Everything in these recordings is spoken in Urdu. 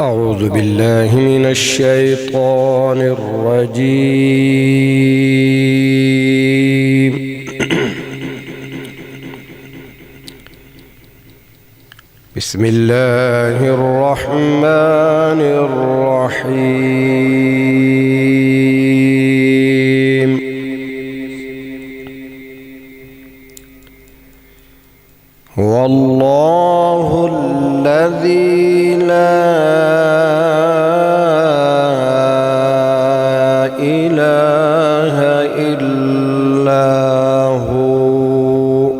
أعوذ بالله من الشيطان الرجيم بسم الله الرحمن الرحيم والله الذي لا إله إلا هو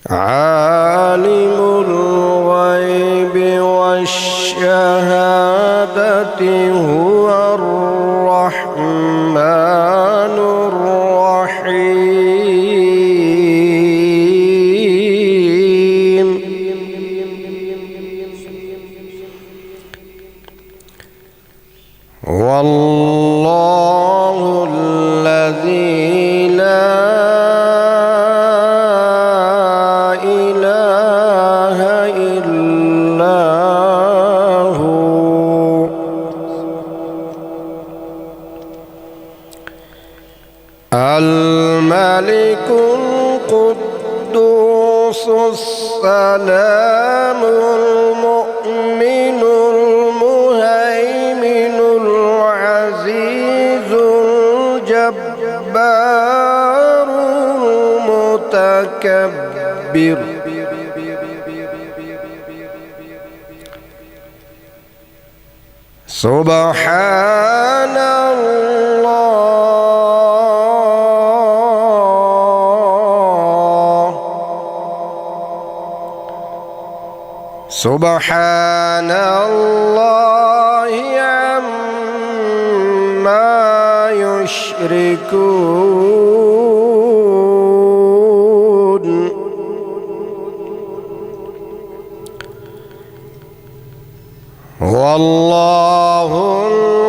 عالم الغيب والشهادة هو الرحمن الرحيم والله الذي لا إله إلا هو الملك القدوس السلام المؤمن المهيمن العزيز الجبار المتكبر سبحان الله سبحان الله عما يشركون والله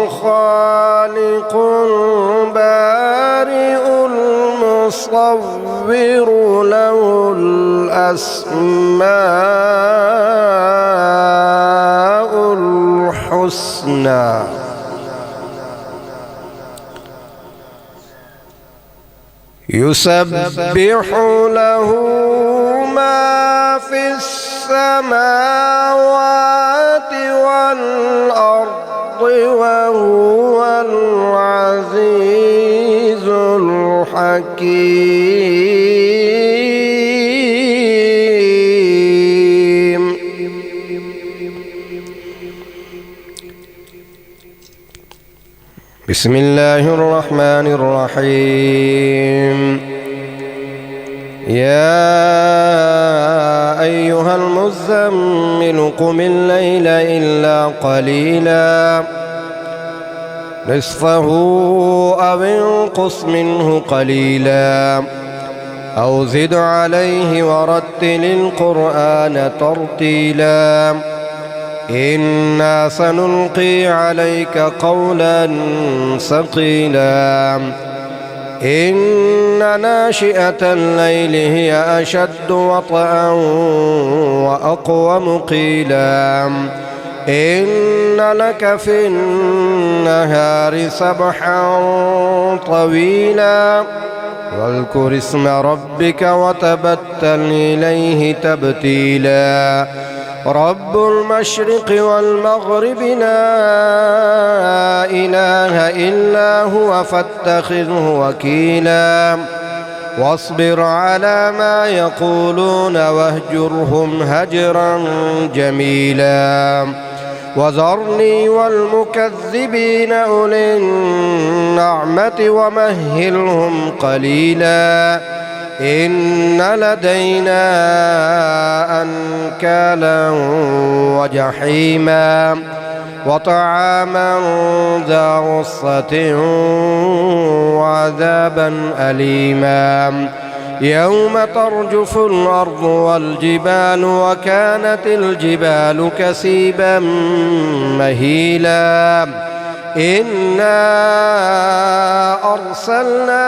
الخالق البارئ المصور له الأسماء الحسنى يسبح له ما في السماوات والأرض وهو العزيز الحكيم. بسم الله الرحمن الرحيم. يا أيها المزمل قم الليل إلا قليلا نصفه أو انقص منه قليلا أو زد عليه ورتل القرآن ترتيلا إنا سنلقي عليك قولا ثقيلا إن ناشئة الليل هي أشد وطئا وأقوم قيلا إن لك في النهار سبحا طويلا واذكر اسم ربك وتبتل إليه تبتيلا رب المشرق والمغرب لا إله إلا هو فاتخذه وكيلا واصبر على ما يقولون واهجرهم هجرا جميلا وذرني والمكذبين أولي النعمة ومهلهم قليلا إن لدينا أنكالا وجحيما وطعاما ذا غصة وعذابا أليما يوم ترجف الأرض والجبال وكانت الجبال كثيبا مهيلا إنا أرسلنا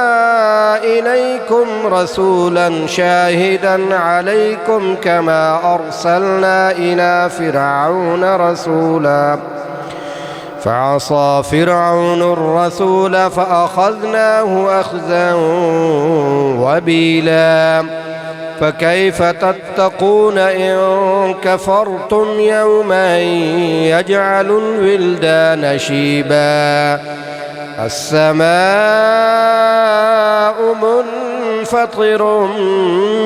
إليكم رسولا شاهدا عليكم كما أرسلنا إلى فرعون رسولا فعصى فرعون الرسول فأخذناه أخذا وبيلا فكيف تتقون إن كفرتم يوما يجعل الولدان شيبا السماء منفطر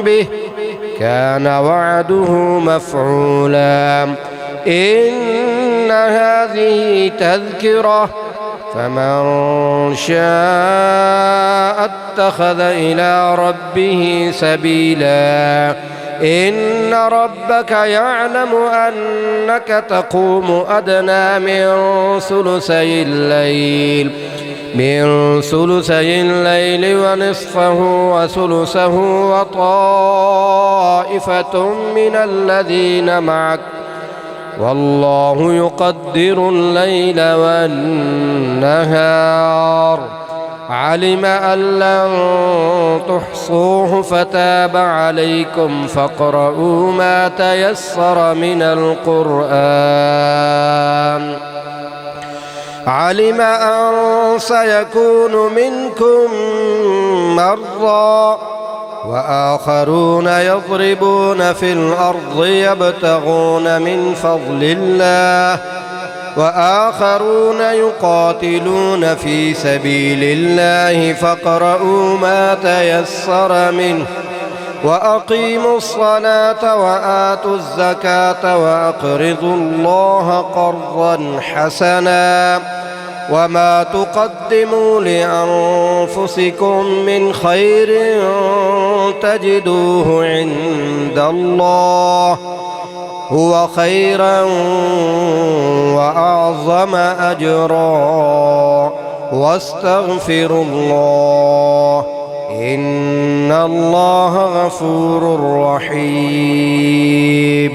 به كان وعده مفعولا إن هذه تذكرة فمن شاء اتخذ إلى ربه سبيلا إن ربك يعلم أنك تقوم أدنى من ثلثي الليل ونصفه وثلثه وطائفة من الذين معك والله يقدر الليل والنهار علم أن لن تحصوه فتاب عليكم فاقرؤوا ما تيسر من القرآن علم أن سيكون منكم مرضى وآخرون يضربون في الأرض يبتغون من فضل الله وآخرون يقاتلون في سبيل الله فاقرؤوا ما تيسر منه وأقيموا الصلاة وآتوا الزكاة وأقرضوا الله قرضا حسنا وما تقدموا لأنفسكم من خير تجدوه عند الله هو خيرا وأعظم أجرا واستغفروا الله إن الله غفور رحيم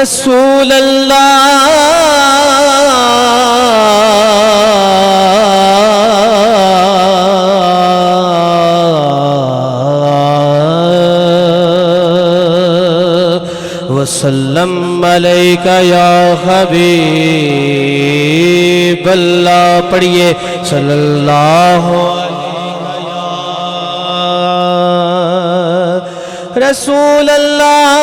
رسول اللہ وسلم علیک یا حبیب اللہ. پڑھیے صلی اللہ علیہ رسول اللہ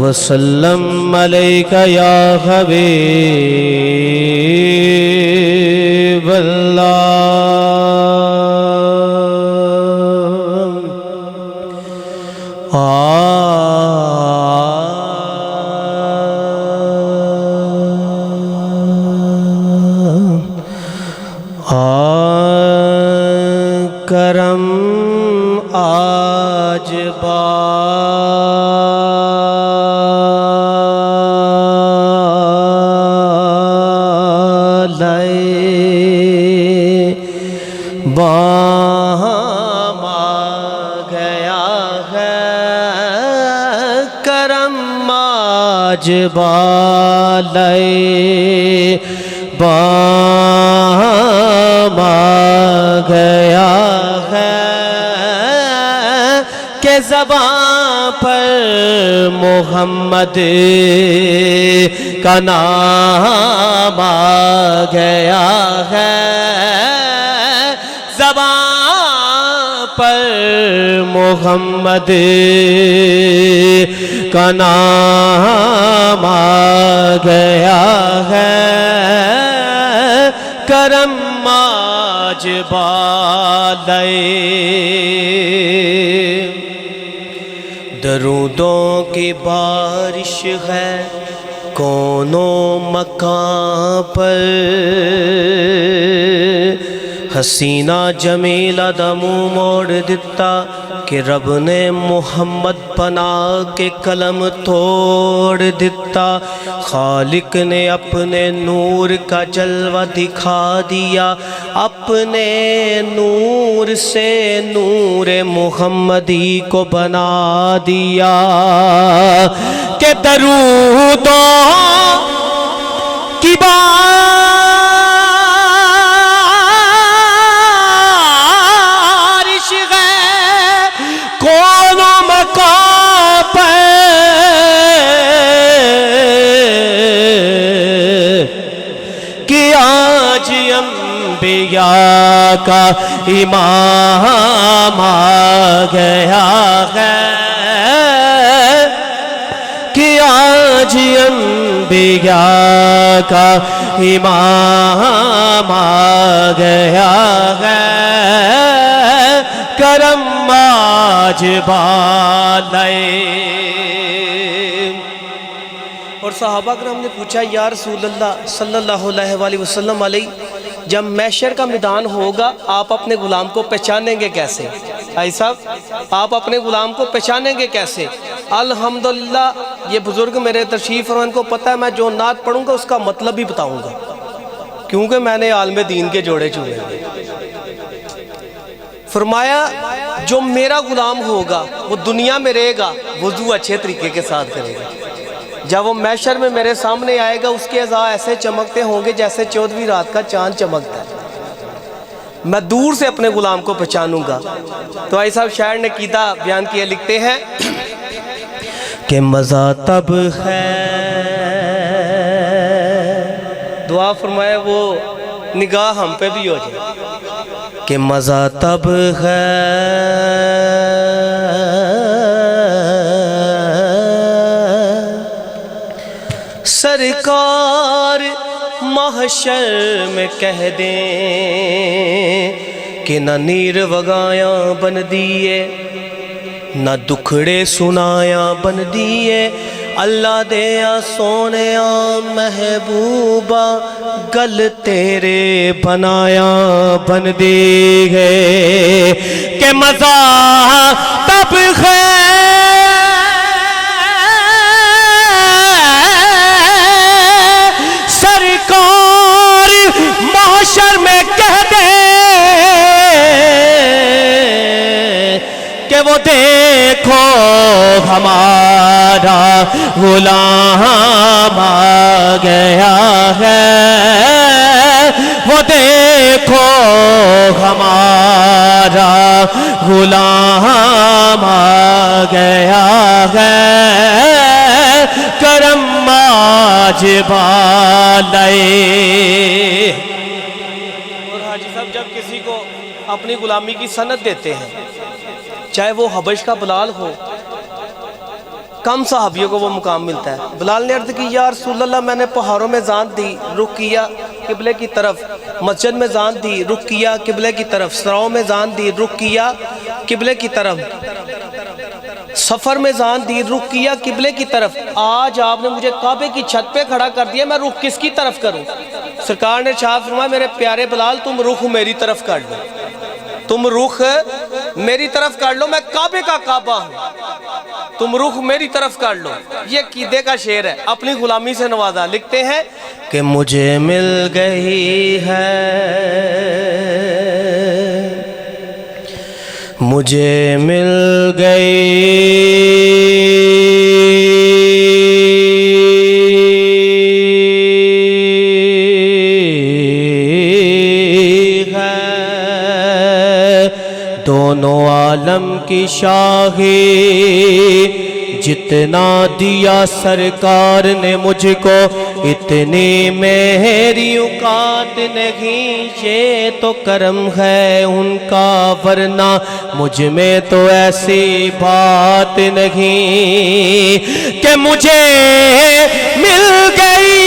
وسلم علیک یا حبیب اللہ. کرم آج بالائے باہم آ گیا ہے. کرم آج بالائے باہم آ گیا ہے کہ زباں پر محمد کا نام آ گیا ہے. زباں پر محمد کا نام آ گیا ہے. کرم آج بالائے درودوں کی بارش ہے کونوں مکان پر. حسینہ جمیلہ دا منہ موڑ دیتا کہ رب نے محمد بنا کے قلم توڑ دیتا. خالق نے اپنے نور کا جلوہ دکھا دیا. اپنے نور سے نور محمدی کو بنا دیا کہ درودوں کی بارش ہے کونوں مکان پر. کہ آج انبیاء کا امام آ گیا ہے. کہ آج انبیاء کا امام آ گیا ہے. کرم آج بالائے. اور صحابہ کرام نے پوچھا یا رسول اللہ صلی اللہ علیہ وآلہ وسلم علیہ جب محشر کا میدان ہوگا آپ اپنے غلام کو پہچانیں گے کیسے؟ بھائی صاحب آپ اپنے غلام کو پہچانیں گے کیسے؟ الحمدللہ یہ بزرگ میرے تشریف فرما ان کو پتہ ہے میں جو نعت پڑھوں گا اس کا مطلب بھی بتاؤں گا کیونکہ میں نے عالم دین کے جوڑے چوڑے ہیں. فرمایا جو میرا غلام ہوگا وہ دنیا میں رہے گا وضو اچھے طریقے کے ساتھ کرے گا. جب وہ محشر میں میرے سامنے آئے گا اس کے اعضاء ایسے چمکتے ہوں گے جیسے 14ویں رات کا چاند چمکتا ہے. میں دور سے اپنے غلام کو پہچانوں گا. تو آئی صاحب شاعر نے قیدہ بیان کیا لکھتے ہیں کہ مزہ تب ہے دعا فرمائے وہ نگاہ ہم پہ بھی ہو جائے کہ مزہ تب ہے سرکار محشر میں کہہ دیں کہ نہ نیر وگایاں بن دیے نہ دکھڑے سنایاں بن دیے. اللہ دیا سونیا محبوبہ گل تیرے بنایا بن دیے کہ مزہ تب ہے سرکار محشر میں کہہ دے ہمارا غلام آ گیا ہے، وہ دیکھو ہمارا غلام آ گیا ہے، کرم آج بالائے۔ اور حاجی صاحب جب کسی کو اپنی غلامی کی سند دیتے ہیں، چاہے وہ حبش کا بلال ہو، کم صحابیوں کو وہ مقام ملتا ہے۔ بلال نے عرض کی یا رسول اللہ میں نے پہاڑوں میں جان دی، رخ کیا قبلے کی طرف، مسجد میں جان دی، رخ کیا قبلے کی طرف، سراؤں میں جان دی، رخ کیا قبلے کی طرف، سفر میں جان دی، رخ کیا قبلے کی طرف، آج آپ نے مجھے کعبے کی چھت پہ کھڑا کر دیا، میں رخ کس کی طرف کروں؟ سرکار نے ارشاد فرمایا میرے پیارے بلال تم رخ میری طرف کر لو، تم رخ میری طرف کر لو، میں کعبے کا کعبہ ہوں، تم رخ میری طرف کر لو۔ یہ عقیدے کا شعر ہے، اپنی غلامی سے نوازا۔ لکھتے ہیں کہ مجھے مل گئی ہے، مجھے مل گئی ہے دونوں عالم کی شاہی، جتنا دیا سرکار نے مجھ کو اتنی میری اوقات نہیں، یہ تو کرم ہے ان کا ورنہ مجھ میں تو ایسی بات نہیں کہ مجھے مل گئی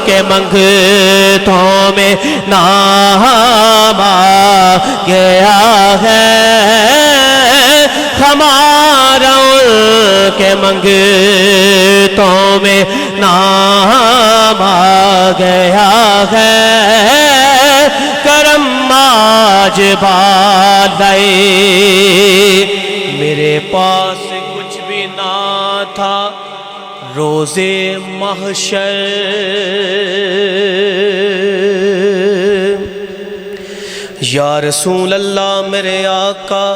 کے منگتوں میں نام آ گیا ہے، ہمارا ان کے منگتوں میں نام آ گیا ہے، کرم آج بالائے۔ میرے پاس کچھ بھی نہ تھا روز محشر، یا رسول اللہ میرے آقا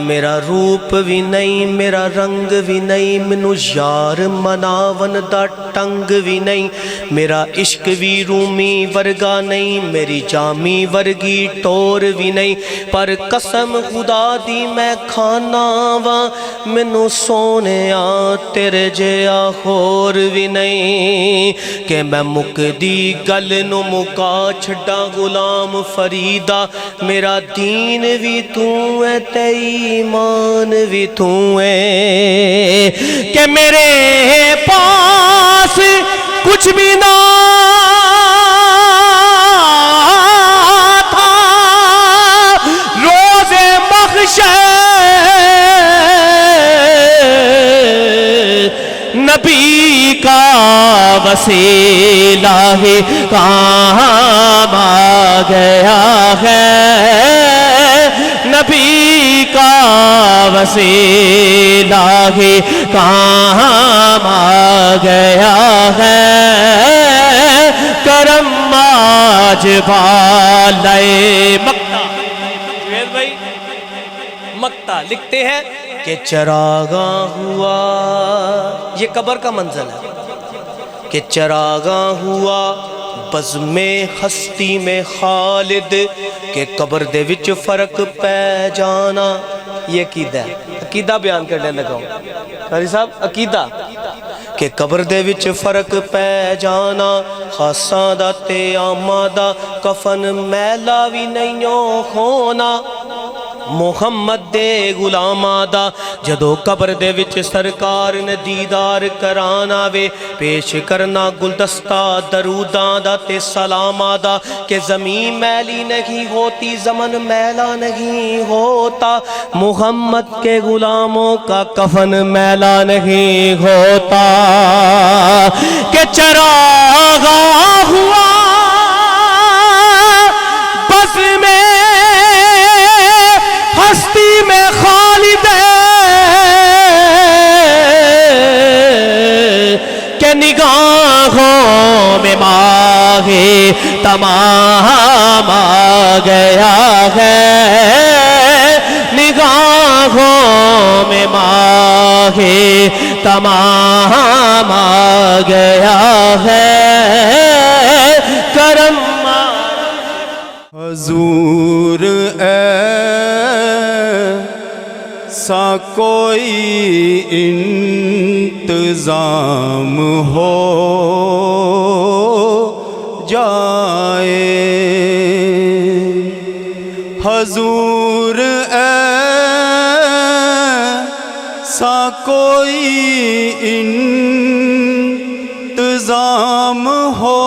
میرا روپ بھی نہیں، میرا رنگ بھی نہیں، مینو یار مناون دا ٹنگ بھی نہیں، میرا عشق بھی رومی ورگا نہیں، میری جامی ورگی ٹور بھی نہیں، پر قسم خدا دی میں کھانا وا، مینو سونے تیرے جیا ہور بھی نہیں، کہ میں مکدی گل نو مکا چھڈا غلام فریدا، میرا دین بھی تو ہے تے ایمان بھی تو ہے، کہ میرے پاس کچھ بھی نہ تھا روز محشر، نبی کا وسیلہ ہے کام آ گیا ہے، نبی کا وسیلہ ہے کام آ گیا ہے، کرم آج بالائے۔ مکتا لکھتے ہیں کہ چراغاں ہوا، یہ قبر کا منزل ہے، کہ چراغاں ہوا بزم ہستی میں خالد، کہ قبر دے وچ فرق پہ جانا، یہ عقیدہ ہے، عقیدہ بیان کرنے لگا ہوں قاری صاحب، عقیدہ کہ قبر دے وچ فرق پہ جانا، خاصاں دا تے عاماں دا کفن میلا وی نہیں ہونا، محمد دے غلاماں دا جدو قبر دے وچ سرکار نے دیدار کرانا وے، پیش کرنا گلدستہ دروداں دا تے سلاماں دا، کہ زمین میلی نہیں ہوتی زمن میلا نہیں ہوتا، محمد کے غلاموں کا کفن میلا نہیں ہوتا، کہ چراغاں ہوا بس میں ہستی میں خالد ہے، تمام آ گیا ہے، نگاہوں میں ماہ تمام آ گیا ہے، کرم حضور ایسا کوئی انتظام ہو جائے، حضور ایسا کوئی انتظام ہو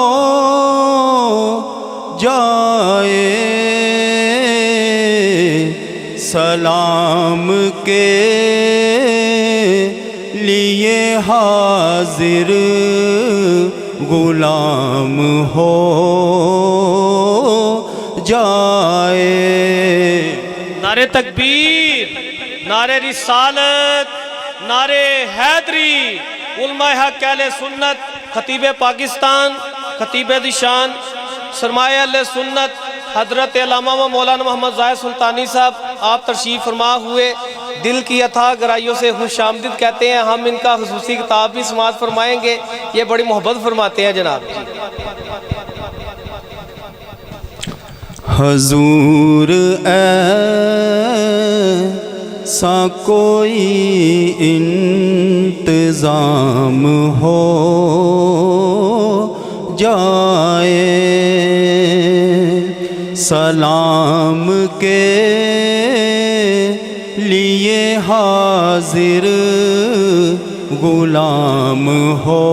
جائے، سلام کے لیے حاضر غلام ہو جائے۔ نعرے تکبیر، نعرے رسالت، نعرے حیدری، علماء حق اہل سنت، خطیب پاکستان، خطیب ذیشان، سرمایہ اہل سنت حضرت علامہ مولانا محمد زاہد سلطانی صاحب، آپ تشریف فرما ہوئے دل کی اتھا گہرائیوں سے خوش آمدید کہتے ہیں۔ ہم ان کا خصوصی کتاب بھی سماعت فرمائیں گے، یہ بڑی محبت فرماتے ہیں جناب۔ حضور ایسا کوئی انتظام ہو جائے، سلام کے لیے حاضر غلام ہو